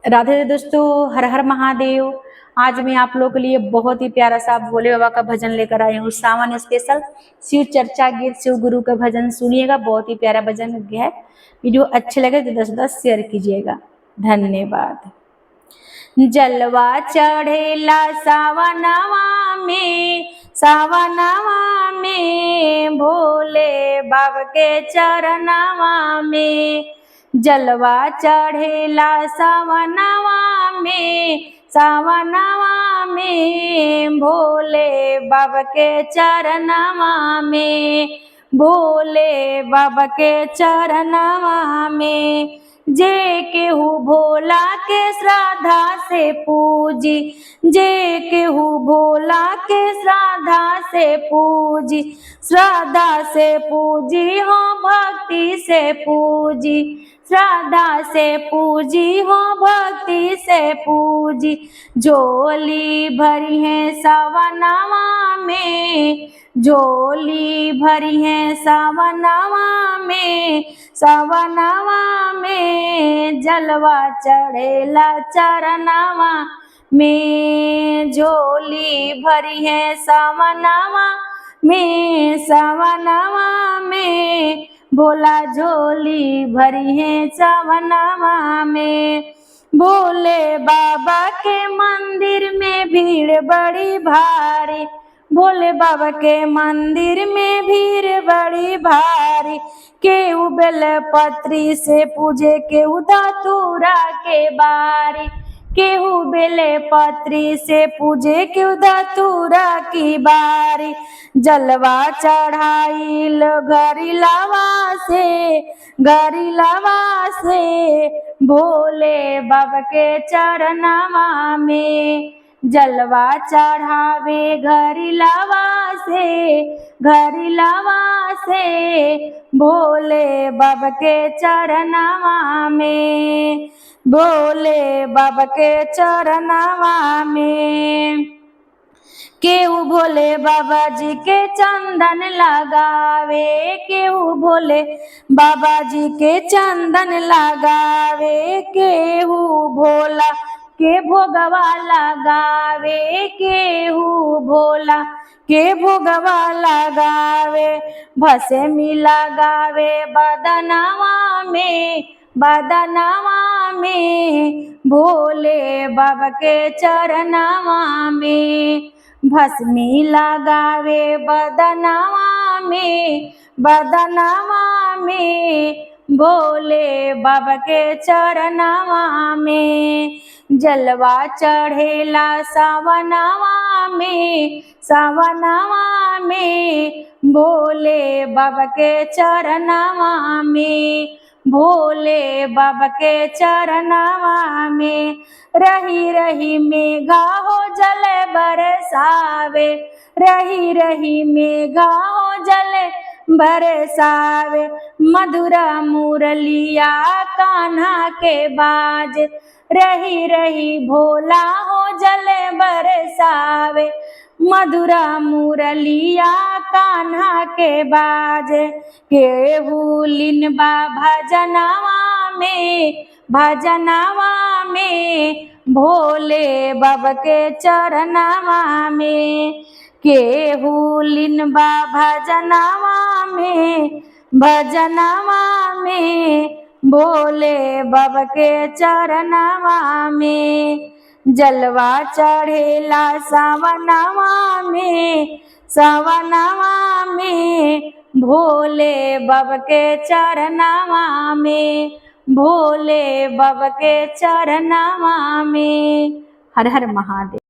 राधे दोस्तों, हर हर महादेव। आज मैं आप लोगों के लिए बहुत ही प्यारा सा भोले बाबा का भजन लेकर आई हूँ। सावन स्पेशल शिव चर्चा गीत शिव गुरु का भजन सुनिएगा। बहुत ही प्यारा भजन है। वीडियो अच्छे लगे तो 10 शेयर कीजिएगा। धन्यवाद। जलवा चढ़ेला सावनवा में भोले बाबा के चरणवा में। जलवा चढ़ेला सावनवा में भोले बाबा के चरणवा में। भोले बाबा के चरणवा में जे केहू भोला के श्रद्धा से पूजी, जे केहू भोला के श्रद्धा से पूजी, श्रद्धा से पूजी हो भक्ति से पूजी, श्रद्धा से पूजी हो भक्ति से पूजी। झोली भरी है सावनवा में, झोली भरी है सावनवा में, सावनवा में जलवा चढ़ेला चरणवा में। झोली भरी है सावनवा में, सावनवा में भोला झोली भरी है सावनवा में। भोले बाबा के मंदिर में भीड़ बड़ी भारी, भोले बाबा के मंदिर में भीड़ बड़ी भारी। केहू बेलपत्री से पूजे, केहू धतूरा के बारी, केहू बेलपत्री से पूजे, केहू धतूरा की बारी। जलवा चढ़ाइल गरिलावा से भोले बाबा के चरणवा में। जलवा चढ़ावे गरिलावा से भोले बाबा के चरणवा में, भोले बाबा के चरणवा में। केहू भोले बाबा जी के चंदन लगावे, केहू भोले बाबा जी के चंदन लगावे। केहू भोला के भोगवा लगावे, केहू भोला के भोगवा लगावे। भस्मी लगावे बदनवा में भोले बाबा के चरणवा में। भस्मी लगावे बदनवा में भोले बाबा के चरणवा में। जलवा चढ़ेला सावनवा में भोले बाबा के चरणवा में, भोले बाबा के चरणवा में। रही रही मेघा हो जल बरसावे, रही रही मेघा हो जल बरसावे। मधुरा मुरलिया कान्हा के बाज, रही रही भोला हो जल बरसावे। मधुरा मुरलिया कान्हा के बाज। केहू लिनबा भजनवा में भोले बाबा के चरणवा में। केहू लिनबा भजनवा में भोले बाबा के चरणवा में। जलवा चढ़ेला सावनवा में भोले बाबा के चरणवा में, भोले बाबा के चरणवा में। हर हर महादेव।